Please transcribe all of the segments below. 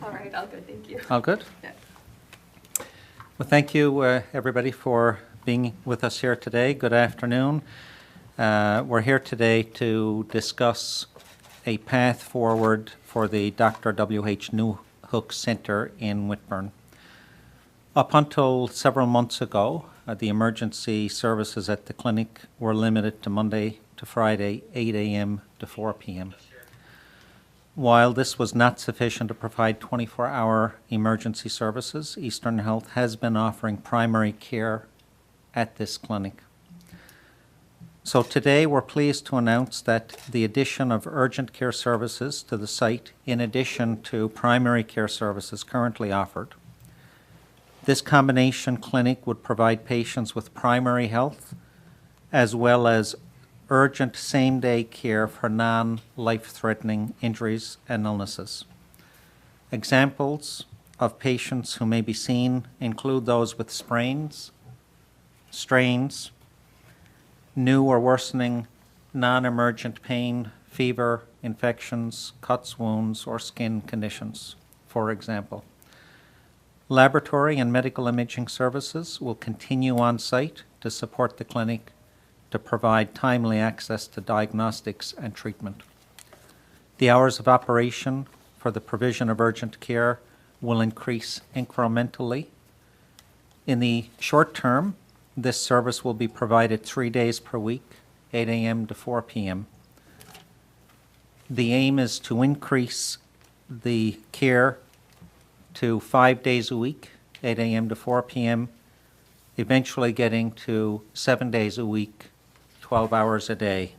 All right, all good, thank you. All good? Yeah. Well, thank you, everybody, for being with us here today. Good afternoon. We're here today to discuss a path forward for the Dr. W.H. Newhook Centre in Whitbourne. Up until several months ago, the emergency services at the clinic were limited to Monday to Friday, 8 a.m. to 4 p.m. While this was not sufficient to provide 24-hour emergency services, Eastern Health has been offering primary care at this clinic. So today we're pleased to announce that the addition of urgent care services to the site, in addition to primary care services currently offered. This combination clinic would provide patients with primary health as well as urgent same-day care for non-life-threatening injuries and illnesses. Examples of patients who may be seen include those with sprains, strains, new or worsening non-emergent pain, fever, infections, cuts, wounds, or skin conditions, for example. Laboratory and medical imaging services will continue on site to support the clinic to provide timely access to diagnostics and treatment. The hours of operation for the provision of urgent care will increase incrementally. In the short term, this service will be provided 3 days per week, 8 a.m. to 4 p.m. The aim is to increase the care to 5 days a week, 8 a.m. to 4 p.m., eventually getting to 7 days a week, 12 hours a day,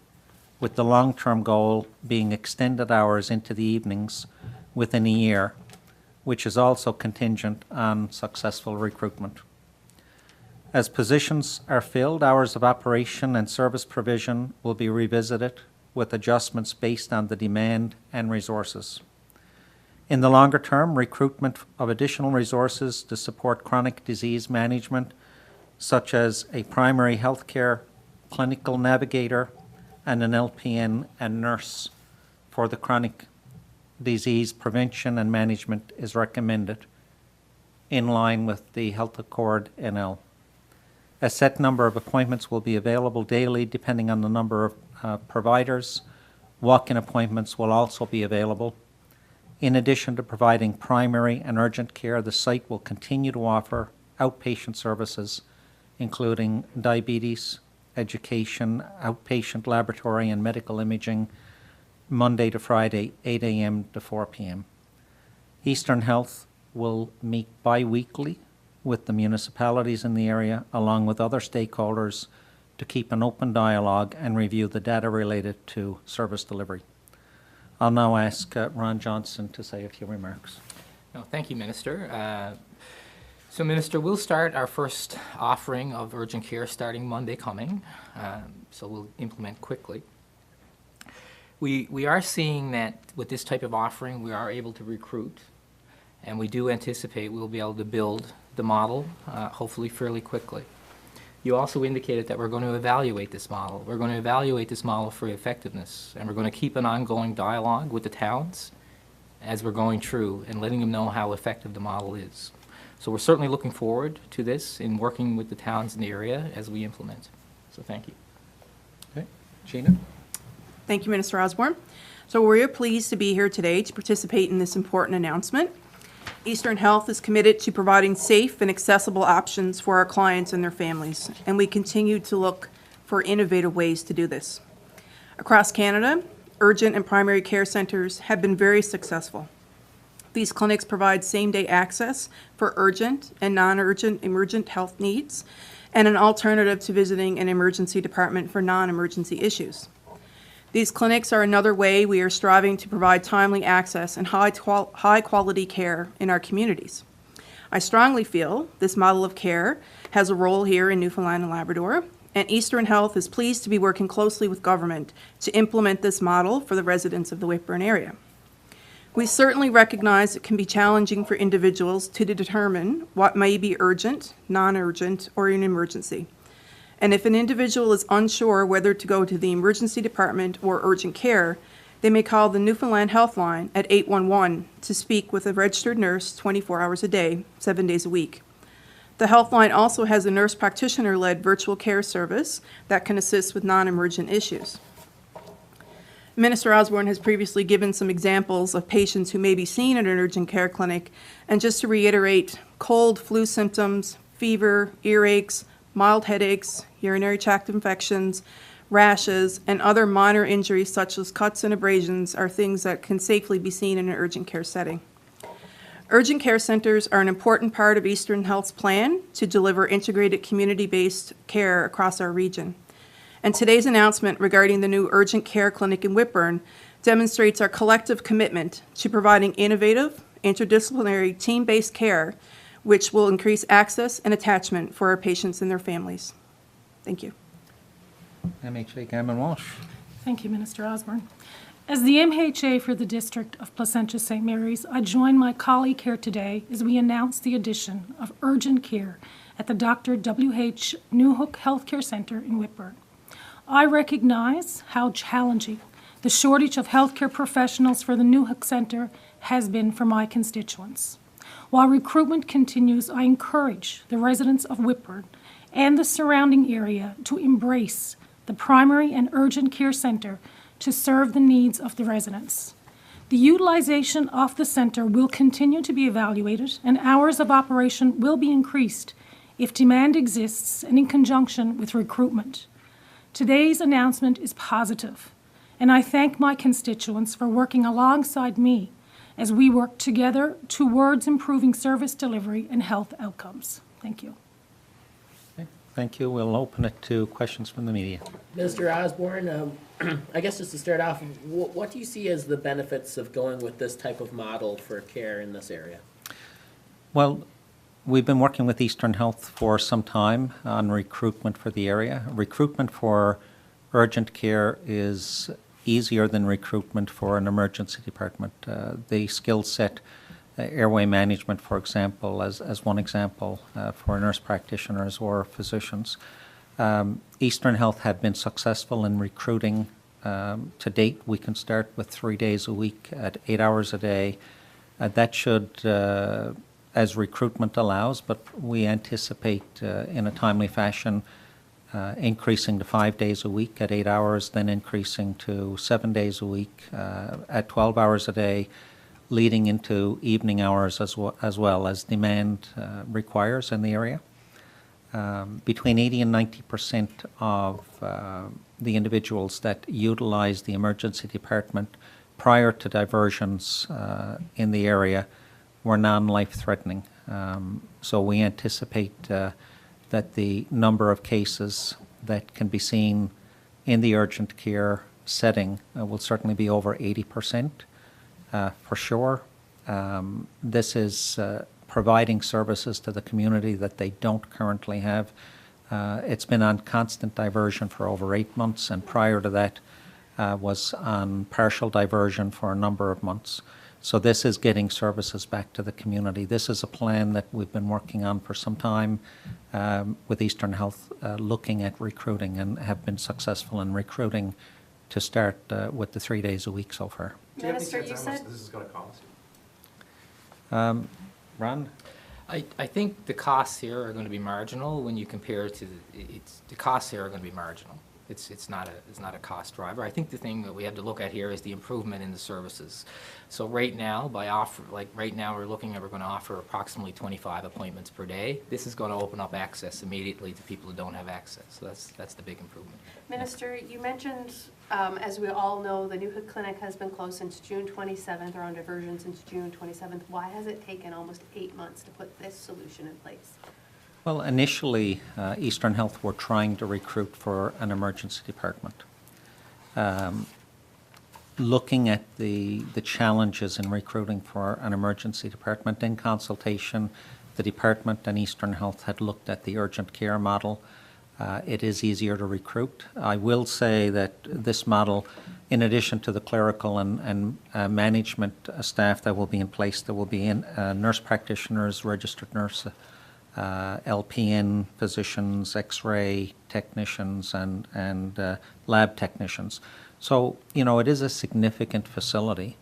with the long-term goal being extended hours into the evenings within a year, which is also contingent on successful recruitment. As positions are filled, hours of operation and service provision will be revisited with adjustments based on the demand and resources. In the longer term, recruitment of additional resources to support chronic disease management, such as a primary health care clinical navigator and an LPN and nurse for the chronic disease prevention and management, is recommended in line with the Health Accord NL. A set number of appointments will be available daily depending on the number of providers. Walk-in appointments will also be available. In addition to providing primary and urgent care, the site will continue to offer outpatient services, including diabetes, education, outpatient laboratory and medical imaging, Monday to Friday, 8 a.m. to 4 p.m. Eastern Health will meet bi-weekly with the municipalities in the area, along with other stakeholders, to keep an open dialogue and review the data related to service delivery. I'll now ask Ron Johnson to say a few remarks. No, thank you, Minister. So, Minister, we'll start our first offering of urgent care starting Monday coming, so we'll implement quickly. We are seeing that with this type of offering, we are able to recruit, and we do anticipate we'll be able to build the model, hopefully fairly quickly. You also indicated that we're going to evaluate this model. We're going to evaluate this model for effectiveness, and we're going to keep an ongoing dialogue with the towns as we're going through and letting them know how effective the model is. So we're certainly looking forward to this in working with the towns in the area as we implement. So thank you. Okay, Gina? Thank you, Minister Osborne. So we're pleased to be here today to participate in this important announcement. Eastern Health is committed to providing safe and accessible options for our clients and their families, and we continue to look for innovative ways to do this. Across Canada, urgent and primary care centers have been very successful. These clinics provide same-day access for urgent and non-urgent emergent health needs and an alternative to visiting an emergency department for non-emergency issues. These clinics are another way we are striving to provide timely access and high-quality care in our communities. I strongly feel this model of care has a role here in Newfoundland and Labrador, and Eastern Health is pleased to be working closely with government to implement this model for the residents of the Whitbourne area. We certainly recognize it can be challenging for individuals to determine what may be urgent, non-urgent, or an emergency. And if an individual is unsure whether to go to the emergency department or urgent care, They may call the Newfoundland Health Line at 811 to speak with a registered nurse 24 hours a day, 7 days a week. The Health Line also has a nurse practitioner-led virtual care service that can assist with non-emergent issues. Minister Osborne has previously given some examples of patients who may be seen at an urgent care clinic, and just to reiterate, cold, flu symptoms, fever, earaches, mild headaches, urinary tract infections, rashes, and other minor injuries such as cuts and abrasions are things that can safely be seen in an urgent care setting. Urgent care centers are an important part of Eastern Health's plan to deliver integrated community-based care across our region. And today's announcement regarding the new urgent care clinic in Whitbourne demonstrates our collective commitment to providing innovative, interdisciplinary, team-based care, which will increase access and attachment for our patients and their families. Thank you. MHA Gammon Walsh. Thank you, Minister Osborne. As the MHA for the District of Placentia St. Mary's, I join my colleague here today as we announce the addition of urgent care at the Dr. W.H. Newhook Healthcare Center in Whitbourne. I recognize how challenging the shortage of healthcare professionals for the Newhook Center has been for my constituents. While recruitment continues, I encourage the residents of Whitbourne and the surrounding area to embrace the primary and urgent care center to serve the needs of the residents. The utilization of the center will continue to be evaluated, and hours of operation will be increased if demand exists and in conjunction with recruitment. Today's announcement is positive, and I thank my constituents for working alongside me as we work together towards improving service delivery and health outcomes. Thank you. Okay, thank you. We'll open it to questions from the media. Mr. Osborne, I guess just to start off, what do you see as the benefits of going with this type of model for care in this area? Well, we've been working with Eastern Health for some time on recruitment for the area. Recruitment for urgent care is easier than recruitment for an emergency department. The skill set, airway management, for example, as one example for nurse practitioners or physicians. Eastern Health have been successful in recruiting to date. We can start with 3 days a week at 8 hours a day. That should, as recruitment allows, but we anticipate in a timely fashion increasing to 5 days a week at 8 hours, then increasing to 7 days a week at 12 hours a day, leading into evening hours as well as demand requires in the area. Between 80 and 90% of the individuals that utilize the emergency department prior to diversions in the area were non-life-threatening. So we anticipate that the number of cases that can be seen in the urgent care setting will certainly be over 80% for sure. This is providing services to the community that they don't currently have. It's been on constant diversion for over 8 months, and prior to that was on partial diversion for a number of months. So this is getting services back to the community. This is a plan that we've been working on for some time with Eastern Health, looking at recruiting, and have been successful in recruiting to start with the 3 days a week so far. Minister, you said this is going to cost. Ron? I think the costs here are going to be marginal when you compare to the costs here are going to be marginal. It's not a cost driver. I think the thing that we have to look at here is the improvement in the services. So right now, right now we're going to offer approximately 25 appointments per day. This is going to open up access immediately to people who don't have access. So that's the big improvement. Minister, you mentioned, as we all know, the Newhook Clinic has been closed since June 27th, or on diversion since June 27th. Why has it taken almost 8 months to put this solution in place? Well, initially, Eastern Health were trying to recruit for an emergency department. Looking at the challenges in recruiting for an emergency department, in consultation, the department and Eastern Health had looked at the urgent care model. It is easier to recruit. I will say that this model, in addition to the clerical and management staff that will be in place, there will be nurse practitioners, registered nurse, LPN physicians, X-ray technicians, and lab technicians. So, it is a significant facility.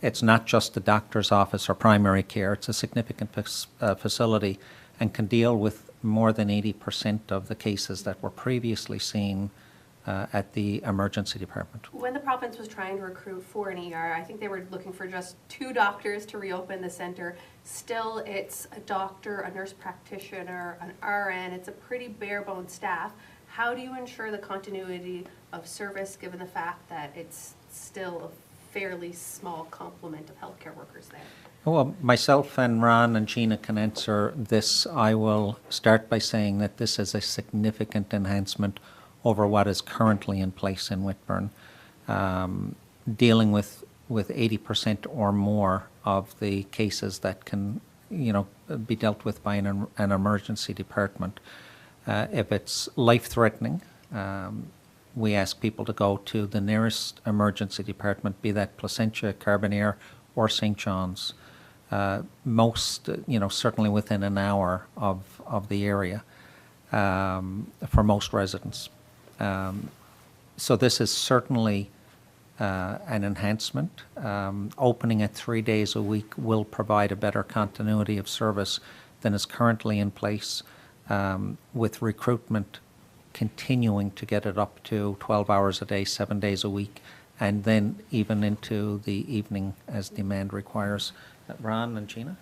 It's not just the doctor's office or primary care. It's a significant facility and can deal with more than 80% of the cases that were previously seen at the emergency department. When the province was trying to recruit for an ER, I think they were looking for just 2 doctors to reopen the center. Still, it's a doctor, a nurse practitioner, an RN. It's a pretty bare-bones staff. How do you ensure the continuity of service given the fact that it's still a fairly small complement of healthcare workers there? Well, myself and Ron and Gina can answer this. I will start by saying that this is a significant enhancement over what is currently in place in Whitbourne, dealing with 80% or more of the cases that can, be dealt with by an emergency department. If it's life-threatening, we ask people to go to the nearest emergency department, be that Placentia, Carbonear, or St. John's. Most, certainly within an hour of the area for most residents. So this is certainly an enhancement. Opening it 3 days a week will provide a better continuity of service than is currently in place, with recruitment continuing to get it up to 12 hours a day, 7 days a week, and then even into the evening as demand requires. Ron and Gina?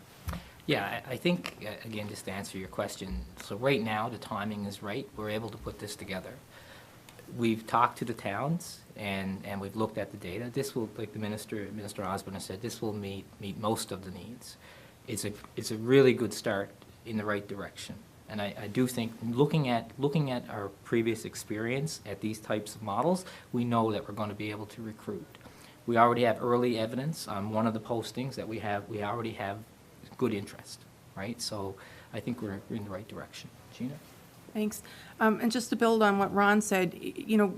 Yeah, I think, again, just to answer your question, so right now the timing is right. We're able to put this together. We've talked to the towns and we've looked at the data. This will, like the Minister Osborne has said, this will meet most of the needs. It's a really good start in the right direction. And I do think looking at our previous experience at these types of models, we know that we're going to be able to recruit. We already have early evidence on one of the postings that we already have good interest, right? So I think we're in the right direction. Gina? Thanks. And just to build on what Ron said,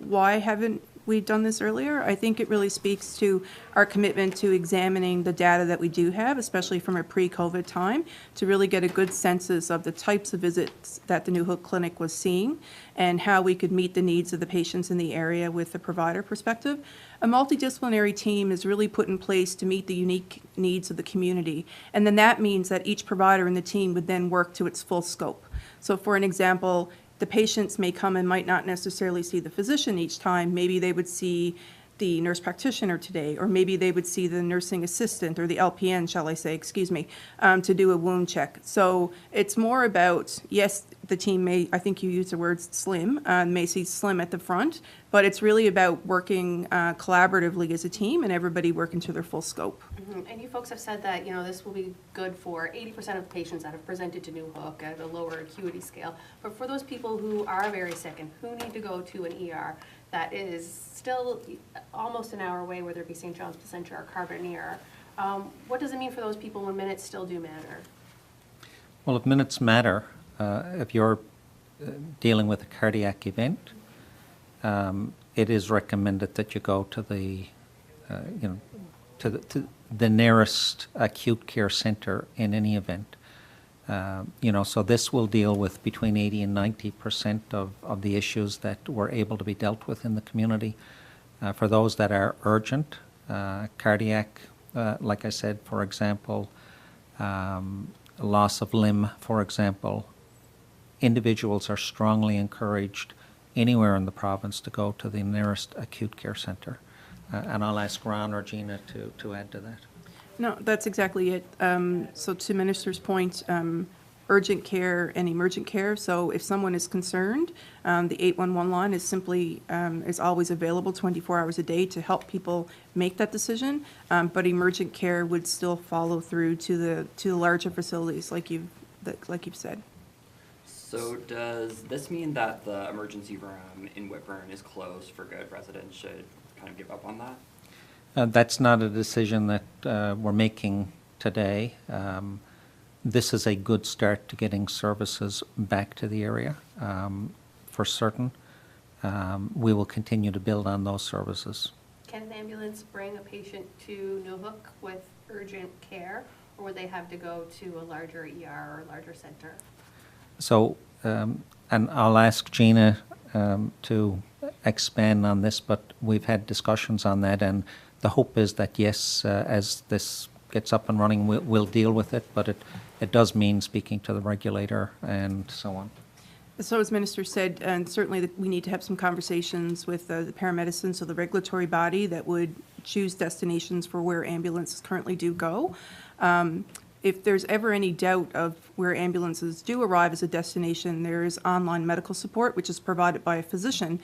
why haven't we done this earlier? I think it really speaks to our commitment to examining the data that we do have, especially from a pre-COVID time, to really get a good census of the types of visits that the New Hook Clinic was seeing and how we could meet the needs of the patients in the area with the provider perspective. A multidisciplinary team is really put in place to meet the unique needs of the community. And then that means that each provider in the team would then work to its full scope. So for an example, the patients may come and might not necessarily see the physician each time. Maybe they would see the nurse practitioner today, or maybe they would see the nursing assistant or the LPN, shall I say, to do a wound check. So it's more about, yes, the team may, I think you used the word slim, may see slim at the front, but it's really about working collaboratively as a team and everybody working to their full scope. Mm-hmm. And you folks have said that, this will be good for 80% of patients that have presented to New Hook at a lower acuity scale. But for those people who are very sick and who need to go to an ER that is still almost an hour away, whether it be St. John's, Placentia, or Carbonear, what does it mean for those people when minutes still do matter? Well, if minutes matter, if you're dealing with a cardiac event, it is recommended that you go to the, to the nearest acute care center in any event. So this will deal with between 80 and 90% of the issues that were able to be dealt with in the community. For those that are urgent, cardiac, like I said, for example, loss of limb, for example, individuals are strongly encouraged anywhere in the province to go to the nearest acute care center. And I'll ask Ron or Gina to add to that. No, that's exactly it. So to Minister's point, urgent care and emergent care. So if someone is concerned, the 811 line is simply, is always available 24 hours a day to help people make that decision. But emergent care would still follow through to the larger facilities like you've said. So does this mean that the emergency room in Whitbourne is closed for good? Residents should kind of give up on that? That's not a decision that we're making today. This is a good start to getting services back to the area, for certain. We will continue to build on those services. Can an ambulance bring a patient to New Hook with urgent care, or would they have to go to a larger ER or a larger center? So, and I'll ask Gina to expand on this, but we've had discussions on that, and the hope is that, yes, as this gets up and running, we'll deal with it, but it does mean speaking to the regulator and so on. So as Minister said, and certainly that we need to have some conversations with the paramedicine, so the regulatory body that would choose destinations for where ambulances currently do go. If there's ever any doubt of where ambulances do arrive as a destination, there is online medical support, which is provided by a physician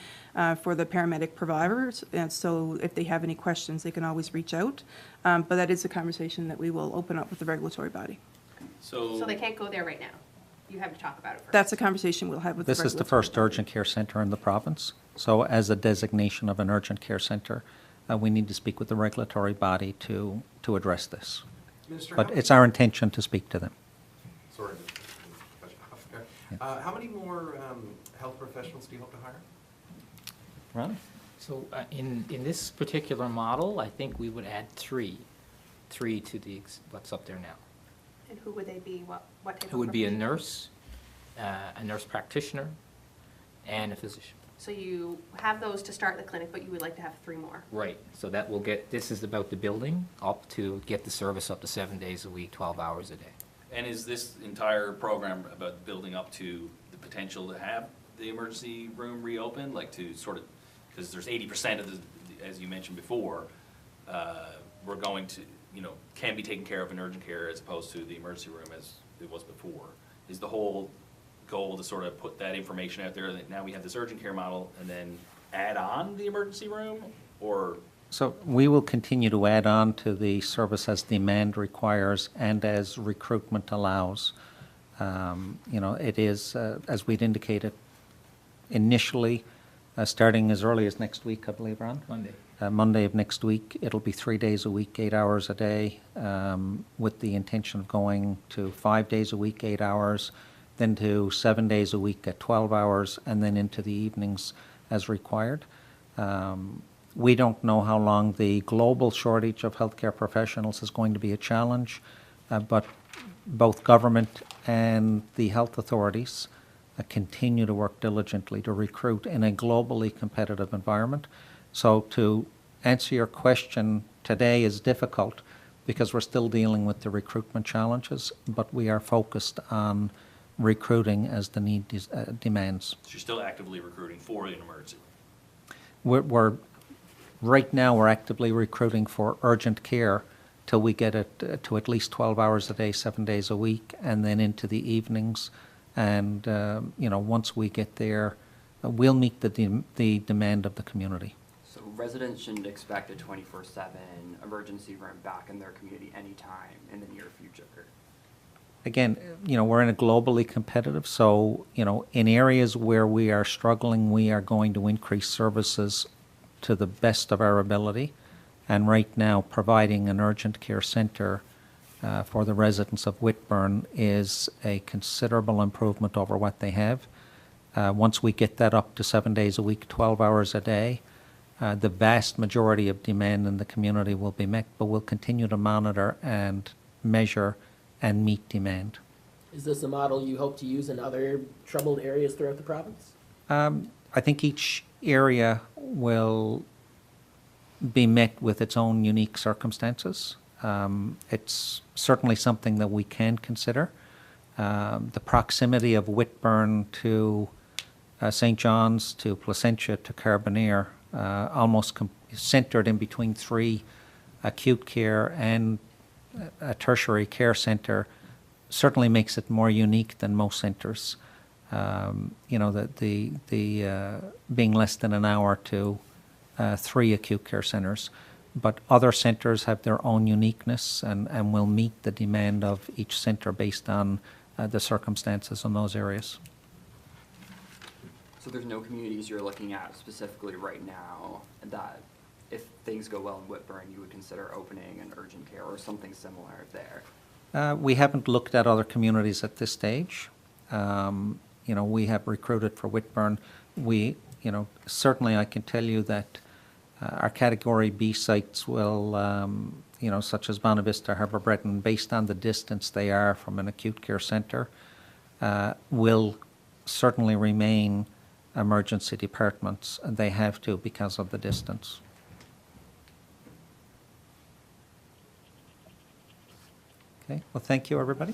for the paramedic providers. And so if they have any questions, they can always reach out. But that is a conversation that we will open up with the regulatory body. So they can't go there right now. You have to talk about it first. That's a conversation we'll have with the This is the regulatory first body. urgent care centre in the province. So as a designation of an urgent care centre, we need to speak with the regulatory body to address this. Minister, But it's our intention to speak to them. sorry, to cut you off there. How many more health professionals do you hope to hire? Ron? So in this particular model, I think we would add three to what's up there now. And who would they be? What type of? It would be a profession? nurse practitioner, and a physician. So you have those to start the clinic, but you would like to have 3 more. Right, so that will this is about the building up to get the service up to 7 days a week, 12 hours a day. And is this entire program about building up to the potential to have the emergency room reopened, like to sort of, because there's 80% of the, as you mentioned before, we're going to, can be taken care of in urgent care as opposed to the emergency room as it was before. Is the whole goal to sort of put that information out there that now we have this urgent care model and then add on the emergency room, or? So we will continue to add on to the service as demand requires and as recruitment allows. It is, as we'd indicated initially, starting as early as next week, I believe, Ron? Monday. Monday of next week. It'll be 3 days a week, 8 hours a day, with the intention of going to 5 days a week, 8 hours, then to 7 days a week at 12 hours, and then into the evenings as required. We don't know how long the global shortage of healthcare professionals is going to be a challenge, but both government and the health authorities continue to work diligently to recruit in a globally competitive environment. So to answer your question today is difficult because we're still dealing with the recruitment challenges, but we are focused on recruiting as the need demands. So you're still actively recruiting for an emergency room? Right now we're actively recruiting for urgent care till we get it to at least 12 hours a day, 7 days a week, and then into the evenings. And once we get there, we'll meet the demand of the community. So residents shouldn't expect a 24/7 emergency room back in their community anytime in the near future. Again, we're in a globally competitive, so, in areas where we are struggling, we are going to increase services to the best of our ability. And right now, providing an urgent care center for the residents of Whitbourne is a considerable improvement over what they have. Once we get that up to 7 days a week, 12 hours a day, the vast majority of demand in the community will be met, but we'll continue to monitor and measure and meet demand. Is this a model you hope to use in other troubled areas throughout the province? I think each area will be met with its own unique circumstances. It's certainly something that we can consider. The proximity of Whitbourne to St. John's, to Placentia, to Carbonear, almost centered in between 3 acute care and a tertiary care center, certainly makes it more unique than most centers. The being less than an hour to 3 acute care centers. But other centers have their own uniqueness and will meet the demand of each center based on the circumstances in those areas. So there's no communities you're looking at specifically right now that if things go well in Whitbourne, you would consider opening an urgent care or something similar there? We haven't looked at other communities at this stage. We have recruited for Whitbourne. Certainly I can tell you that our Category B sites will, such as Bonavista, Harbour Breton, based on the distance they are from an acute care centre, will certainly remain emergency departments, and they have to because of the distance. Okay, well, thank you, everybody.